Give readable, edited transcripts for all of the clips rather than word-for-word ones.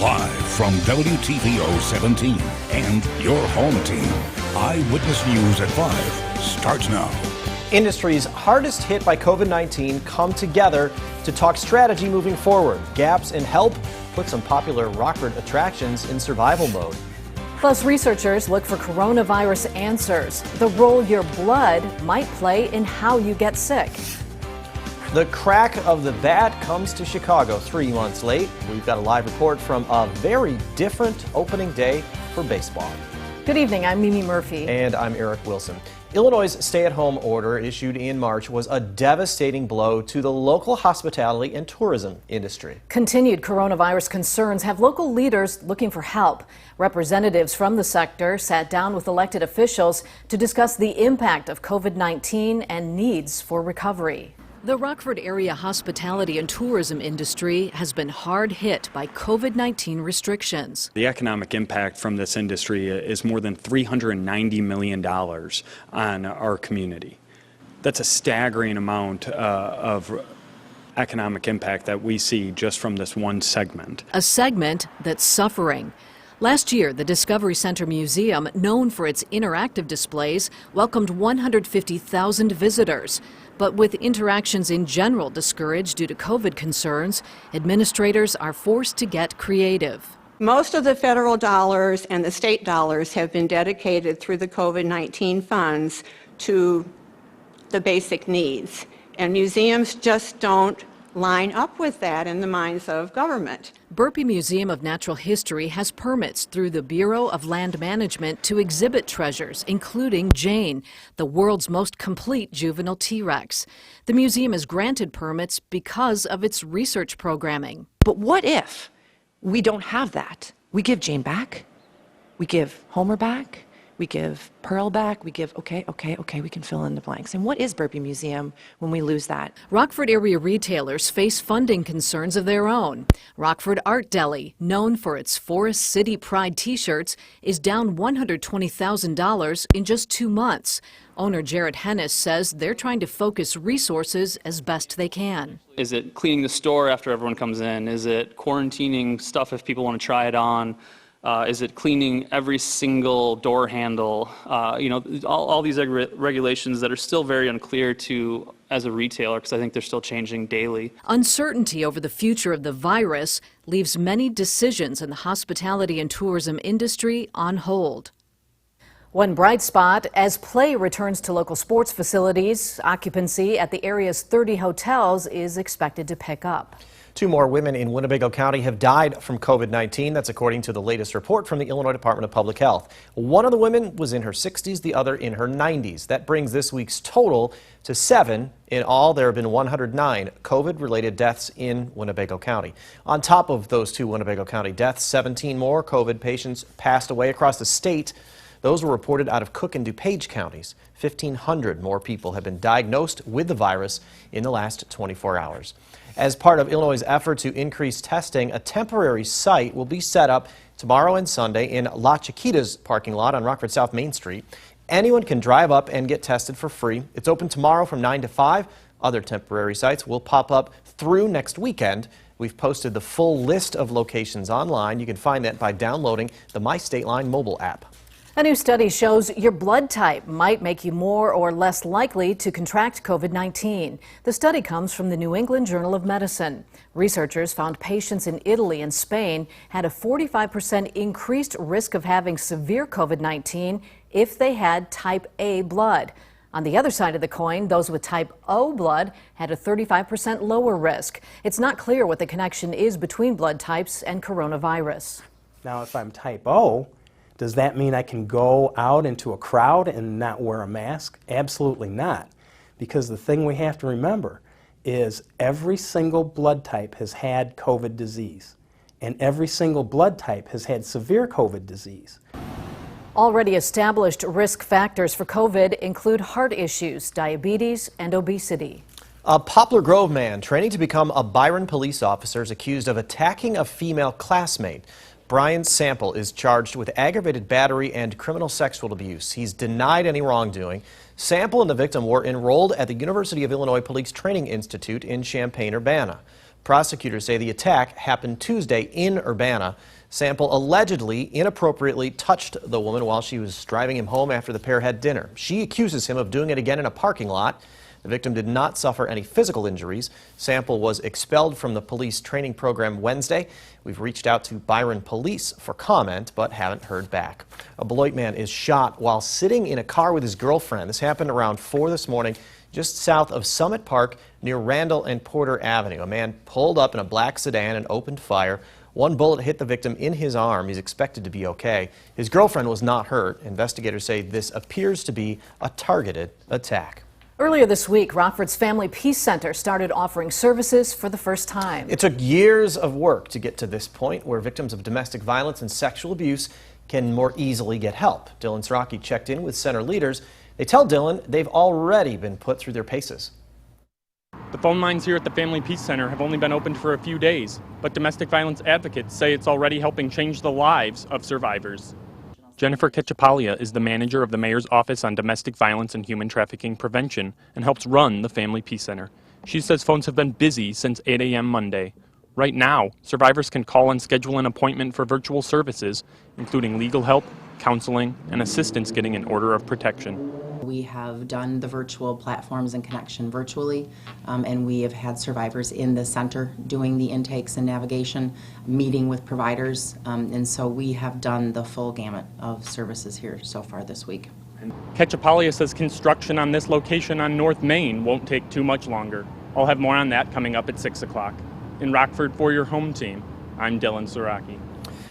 Live from WTVO 17 and your home team, Eyewitness News at 5 starts now. Industries hardest hit by COVID-19 come together to talk strategy moving forward. Gaps in help put some popular Rockford attractions in survival mode. Plus, researchers look for coronavirus answers, the role your blood might play in how you get sick. The crack of the bat comes to Chicago 3 months late. We've got a live report from a very different opening day for baseball. Good evening, I'm Mimi Murphy. And I'm Eric Wilson. Illinois' stay-at-home order issued in March was a devastating blow to the local hospitality and tourism industry. Continued coronavirus concerns have local leaders looking for help. Representatives from the sector sat down with elected officials to discuss the impact of COVID-19 and needs for recovery. The Rockford area hospitality and tourism industry has been hard hit by COVID-19 restrictions. The economic impact from this industry is more than $390 million on our community. That's a staggering amount of economic impact that we see just from this one segment. A segment that's suffering. Last year, the Discovery Center Museum, known for its interactive displays, welcomed 150,000 visitors. But with interactions in general discouraged due to COVID concerns, administrators are forced to get creative. Most of the federal dollars and the state dollars have been dedicated through the COVID-19 funds to the basic needs. And museums just don't line up with that in the minds of government. Burpee Museum of Natural History has permits through the Bureau of Land Management to exhibit treasures, including Jane, the world's most complete juvenile T-Rex. The museum is granted permits because of its research programming. But what if we don't have that? We give Jane back, we give Homer back, we give Pearl back, we give, okay, we can fill in the blanks. And what is Burpee Museum when we lose that? Rockford area retailers face funding concerns of their own. Rockford Art Deli, known for its Forest City Pride t-shirts, is down $120,000 in just 2 months. Owner Jared Hennis says they're trying to focus resources as best they can. Is it cleaning the store after everyone comes in? Is it quarantining stuff if people want to try it on? Is it cleaning every single door handle? All these regulations that are still very unclear to as a retailer, because I think they're still changing daily. Uncertainty over the future of the virus leaves many decisions in the hospitality and tourism industry on hold. One bright spot, as play returns to local sports facilities, occupancy at the area's 30 hotels is expected to pick up. 2 more women in Winnebago County have died from COVID-19. That's according to the latest report from the Illinois Department of Public Health. One of the women was in her 60s, the other in her 90s. That brings this week's total to 7. In all, there have been 109 COVID-related deaths in Winnebago County. On top of those 2 Winnebago County deaths, 17 more COVID patients passed away across the state. Those were reported out of Cook and DuPage counties. 1,500 more people have been diagnosed with the virus in the last 24 hours. As part of Illinois' effort to increase testing, a temporary site will be set up tomorrow and Sunday in La Chiquita's parking lot on Rockford South Main Street. Anyone can drive up and get tested for free. It's open tomorrow from 9 to 5. Other temporary sites will pop up through next weekend. We've posted the full list of locations online. You can find that by downloading the My State Line mobile app. A new study shows your blood type might make you more or less likely to contract COVID-19. The study comes from the New England Journal of Medicine. Researchers found patients in Italy and Spain had a 45% increased risk of having severe COVID-19 if they had type A blood. On the other side of the coin, those with type O blood had a 35% lower risk. It's not clear what the connection is between blood types and coronavirus. Now, if I'm type O, does that mean I can go out into a crowd and not wear a mask? Absolutely not. Because the thing we have to remember is every single blood type has had COVID disease. And every single blood type has had severe COVID disease. Already established risk factors for COVID include heart issues, diabetes, and obesity. A Poplar Grove man training to become a Byron police officer is accused of attacking a female classmate. Brian Sample is charged with aggravated battery and criminal sexual abuse. He's denied any wrongdoing. Sample and the victim were enrolled at the University of Illinois Police Training Institute in Champaign-Urbana. Prosecutors say the attack happened Tuesday in Urbana. Sample allegedly inappropriately touched the woman while she was driving him home after the pair had dinner. She accuses him of doing it again in a parking lot. The victim did not suffer any physical injuries. Sample was expelled from the police training program Wednesday. We've reached out to Byron police for comment, but haven't heard back. A Beloit man is shot while sitting in a car with his girlfriend. This happened around 4 this morning, just south of Summit Park near Randall and Porter Avenue. A man pulled up in a black sedan and opened fire. One bullet hit the victim in his arm. He's expected to be okay. His girlfriend was not hurt. Investigators say this appears to be a targeted attack. Earlier this week, Rockford's Family Peace Center started offering services for the first time. It took years of work to get to this point where victims of domestic violence and sexual abuse can more easily get help. Dylan Sraki checked in with center leaders. They tell Dylan they've already been put through their paces. The phone lines here at the Family Peace Center have only been open for a few days, but domestic violence advocates say it's already helping change the lives of survivors. Jennifer Ketchapalia is the manager of the Mayor's Office on Domestic Violence and Human Trafficking Prevention and helps run the Family Peace Center. She says phones have been busy since 8 a.m. Monday. Right now, survivors can call and schedule an appointment for virtual services, including legal help, counseling, and assistance getting an order of protection. We have done the virtual platforms and connection virtually, and we have had survivors in the center doing the intakes and navigation, meeting with providers, and so we have done the full gamut of services here so far this week. Ketchapalia says construction on this location on North Main won't take too much longer. I'll have more on that coming up at 6 o'clock. In Rockford for your home team, I'm Dylan Sraki.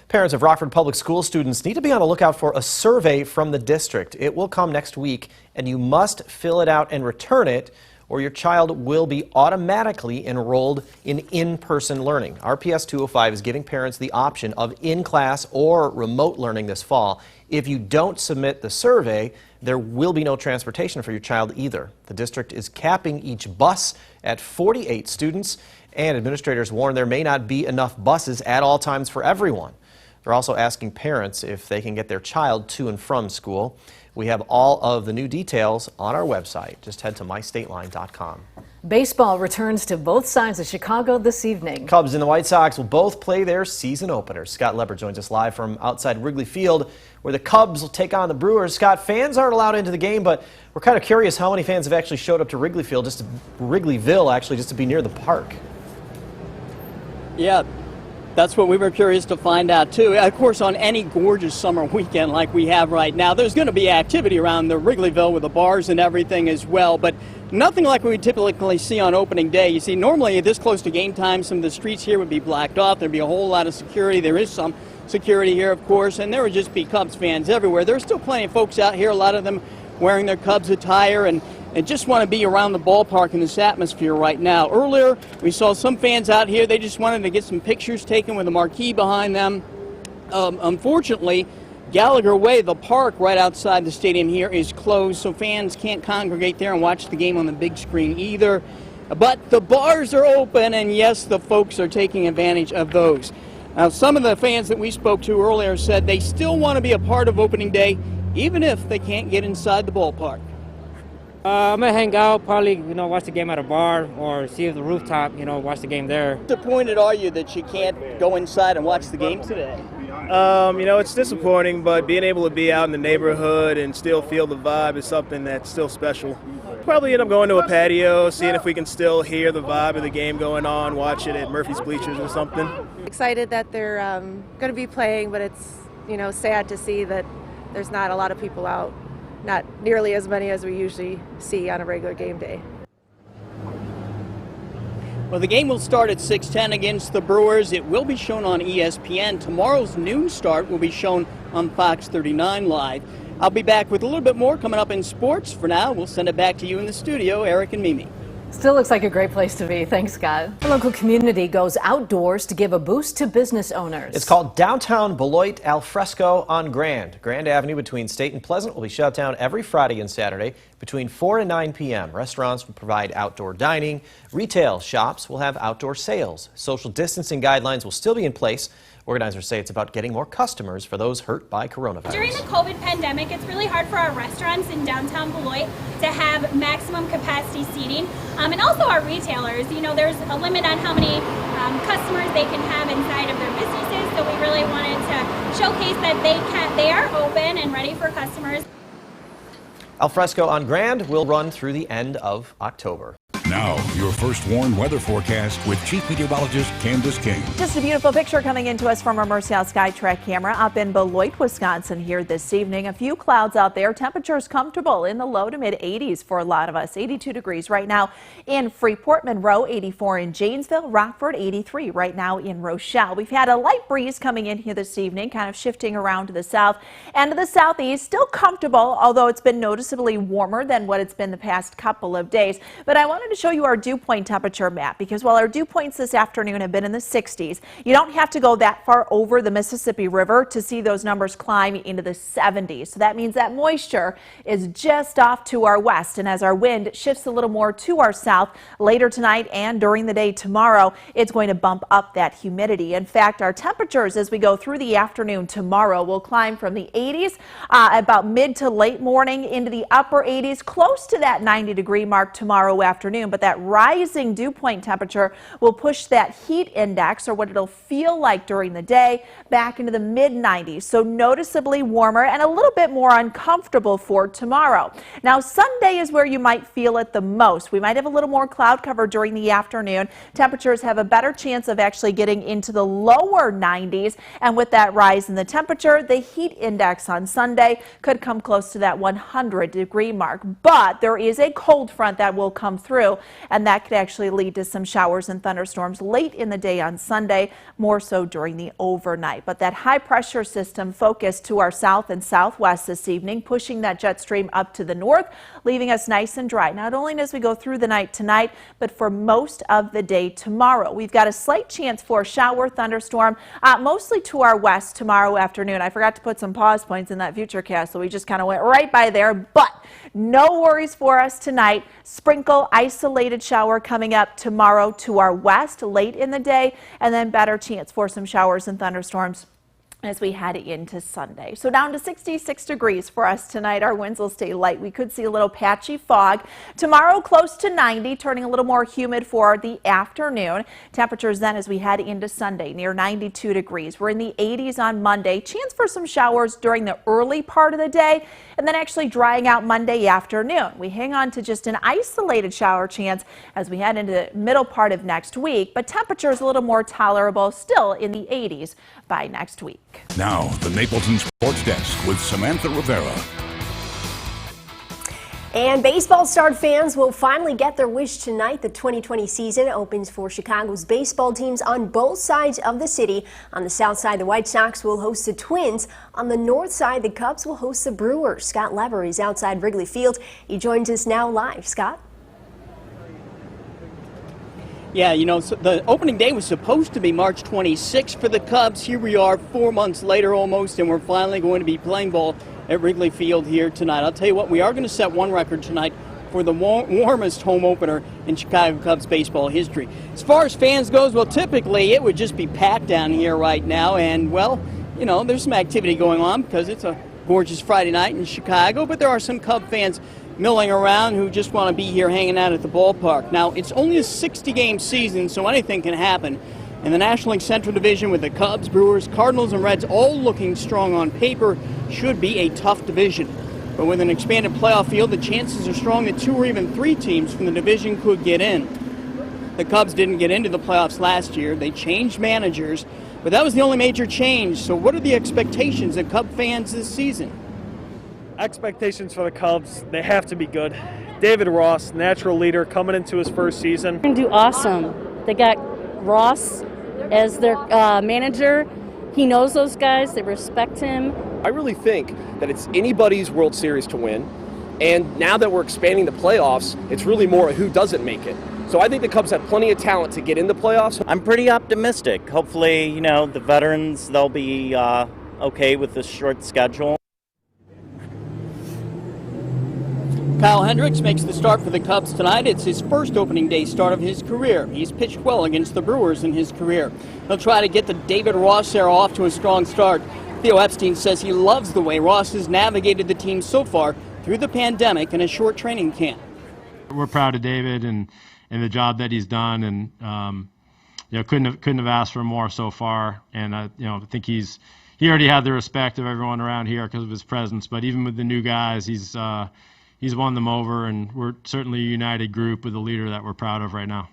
Parents of Rockford Public School students need to be on the lookout for a survey from the district. It will come next week, and you must fill it out and return it, or your child will be automatically enrolled in in-person learning. RPS 205 is giving parents the option of in-class or remote learning this fall. If you don't submit the survey, there will be no transportation for your child either. The district is capping each bus at 48 students, and administrators warn there may not be enough buses at all times for everyone. They're also asking parents if they can get their child to and from school. We have all of the new details on our website. Just head to mystateline.com. Baseball returns to both sides of Chicago this evening. Cubs and the White Sox will both play their season openers. Scott Leber joins us live from outside Wrigley Field, where the Cubs will take on the Brewers. Scott, fans aren't allowed into the game, but we're kind of curious how many fans have actually showed up to Wrigleyville, just to be near the park. Yeah, that's what we were curious to find out, too. Of course, on any gorgeous summer weekend like we have right now, there's going to be activity around the Wrigleyville with the bars and everything as well, but nothing like we typically see on opening day. You see, normally this close to game time, some of the streets here would be blacked off. There'd be a whole lot of security. There is some security here, of course, and there would just be Cubs fans everywhere. There's still plenty of folks out here, a lot of them wearing their Cubs attire and just want to be around the ballpark in this atmosphere right now. Earlier, we saw some fans out here. They just wanted to get some pictures taken with a marquee behind them. Unfortunately, Gallagher Way, the park right outside the stadium here, is closed, so fans can't congregate there and watch the game on the big screen either. But the bars are open, and yes, the folks are taking advantage of those. Now, some of the fans that we spoke to earlier said they still want to be a part of opening day, even if they can't get inside the ballpark. I'm gonna hang out, probably, watch the game at a bar or see the rooftop, watch the game there. Disappointed are you that you can't go inside and watch the game today? It's disappointing, but being able to be out in the neighborhood and still feel the vibe is something that's still special. Probably end up going to a patio, seeing if we can still hear the vibe of the game going on, watch it at Murphy's Bleachers or something. Excited that they're going to be playing, but it's, sad to see that there's not a lot of people out. Not nearly as many as we usually see on a regular game day. Well, the game will start at 6:10 against the Brewers. It will be shown on ESPN. Tomorrow's noon start will be shown on Fox 39 Live. I'll be back with a little bit more coming up in sports. For now, we'll send it back to you in the studio, Eric and Mimi. Still looks like a great place to be. Thanks, Scott. The local community goes outdoors to give a boost to business owners. It's called Downtown Beloit Alfresco on Grand. Grand Avenue between State and Pleasant will be shut down every Friday and Saturday between 4 and 9 p.m. Restaurants will provide outdoor dining. Retail shops will have outdoor sales. Social distancing guidelines will still be in place. Organizers say it's about getting more customers for those hurt by coronavirus. During the COVID pandemic, it's really hard for our restaurants in downtown Beloit to have maximum capacity seating. And also our retailers, you know, there's a limit on how many customers they can have inside of their businesses. So we really wanted to showcase that they are open and ready for customers. Alfresco on Grand will run through the end of October. Now, your first warned weather forecast with Chief Meteorologist Candace King. Just a beautiful picture coming into us from our Mercial SkyTrack camera up in Beloit, Wisconsin here this evening. A few clouds out there. Temperatures comfortable in the low to mid 80s for a lot of us. 82 degrees right now in Freeport, Monroe, 84 in Janesville, Rockford, 83 right now in Rochelle. We've had a light breeze coming in here this evening, kind of shifting around to the south and to the southeast. Still comfortable, although it's been noticeably warmer than what it's been the past couple of days. But I wanted to show you our dew point temperature map, because while our dew points this afternoon have been in the 60s, you don't have to go that far over the Mississippi River to see those numbers climb into the 70s. So that means that moisture is just off to our west, and as our wind shifts a little more to our south later tonight and during the day tomorrow, it's going to bump up that humidity. In fact, our temperatures as we go through the afternoon tomorrow will climb from the 80s about mid to late morning into the upper 80s, close to that 90-degree mark tomorrow afternoon. But that rising dew point temperature will push that heat index, or what it'll feel like during the day, back into the mid 90s. So noticeably warmer and a little bit more uncomfortable for tomorrow. Now Sunday is where you might feel it the most. We might have a little more cloud cover during the afternoon. Temperatures have a better chance of actually getting into the lower 90s, and with that rise in the temperature, the heat index on Sunday could come close to that 100-degree mark. But there is a cold front that will come through, and that could actually lead to some showers and thunderstorms late in the day on Sunday, more so during the overnight. But that high pressure system focused to our south and southwest this evening, pushing that jet stream up to the north, leaving us nice and dry, not only as we go through the night tonight, but for most of the day tomorrow. We've got a slight chance for a shower thunderstorm, mostly to our west tomorrow afternoon. I forgot to put some pause points in that futurecast, so we just kind of went right by there, but no worries for us tonight. Sprinkle, isolated shower coming up tomorrow to our west late in the day, and then better chance for some showers and thunderstorms as we head into Sunday. So down to 66 degrees for us tonight. Our winds will stay light. We could see a little patchy fog. Tomorrow close to 90, turning a little more humid for the afternoon. Temperatures then as we head into Sunday near 92 degrees. We're in the 80s on Monday. Chance for some showers during the early part of the day, and then actually drying out Monday afternoon. We hang on to just an isolated shower chance as we head into the middle part of next week, but temperatures a little more tolerable, still in the 80s by next week. Now, the Napleton Sports Desk with Samantha Rivera. And baseball star fans will finally get their wish tonight. The 2020 season opens for Chicago's baseball teams on both sides of the city. On the south side, the White Sox will host the Twins. On the north side, the Cubs will host the Brewers. Scott Lever is outside Wrigley Field. He joins us now live. Scott? Yeah, you know, so the opening day was supposed to be March 26th for the Cubs. Here we are 4 months later almost, and we're finally going to be playing ball at Wrigley Field here tonight. I'll tell you what, we are going to set one record tonight for the warmest home opener in Chicago Cubs baseball history. As far as fans goes, well, typically it would just be packed down here right now, and, well, you know, there's some activity going on because it's a gorgeous Friday night in Chicago, but there are some Cub fans milling around who just want to be here hanging out at the ballpark. Now, it's only a 60-game season, so anything can happen. In the National League Central Division with the Cubs, Brewers, Cardinals, and Reds all looking strong on paper, should be a tough division. But with an expanded playoff field, the chances are strong that 2 or even 3 teams from the division could get in. The Cubs didn't get into the playoffs last year. They changed managers, but that was the only major change. So what are the expectations of Cub fans this season? Expectations for the Cubs, they have to be good. David Ross, natural leader, coming into his first season. They're going to do awesome. They got Ross as their manager. He knows those guys. They respect him. I really think that it's anybody's World Series to win. And now that we're expanding the playoffs, it's really more who doesn't make it. So I think the Cubs have plenty of talent to get in the playoffs. I'm pretty optimistic. Hopefully, you know, the veterans, they'll be okay with the short schedule. Kyle Hendricks makes the start for the Cubs tonight. It's his first opening day start of his career. He's pitched well against the Brewers in his career. He'll try to get the David Ross era off to a strong start. Theo Epstein says he loves the way Ross has navigated the team so far through the pandemic and a short training camp. We're proud of David and the job that he's done, and couldn't have asked for more so far. And I think he already had the respect of everyone around here because of his presence. But even with the new guys, he's won them over, and we're certainly a united group with a leader that we're proud of right now.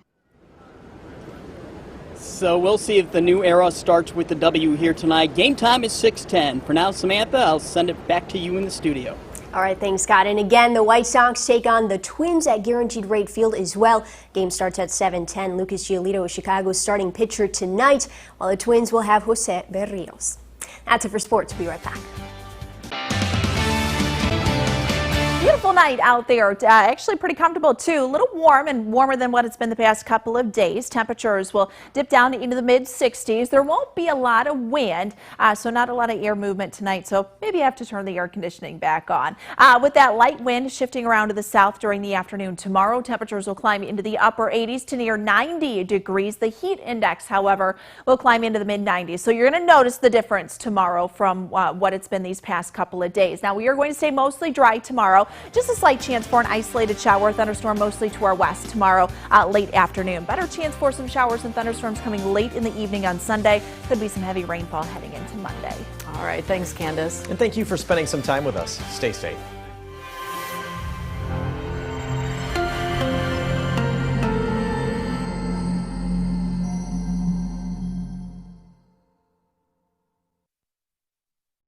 So we'll see if the new era starts with the W here tonight. Game time is 6:10. For now, Samantha, I'll send it back to you in the studio. All right, thanks, Scott. And again, the White Sox take on the Twins at Guaranteed Rate Field as well. Game starts at 7:10. Lucas Giolito is Chicago's starting pitcher tonight, while the Twins will have Jose Berrios. That's it for sports. We'll be right back. Beautiful night out there. Actually pretty comfortable too. A little warm and warmer than what it's been the past couple of days. Temperatures will dip down into the mid 60s. There won't be a lot of wind, so not a lot of air movement tonight. So maybe you have to turn the air conditioning back on. With that light wind shifting around to the south during the afternoon tomorrow, temperatures will climb into the upper 80s to near 90 degrees. The heat index, however, will climb into the mid 90s. So you're going to notice the difference tomorrow from what it's been these past couple of days. Now we are going to stay mostly dry tomorrow. Just a slight chance for an isolated shower or thunderstorm mostly to our west tomorrow late afternoon. Better chance for some showers and thunderstorms coming late in the evening on Sunday. Could be some heavy rainfall heading into Monday. All right, thanks, Candace. And thank you for spending some time with us. Stay safe.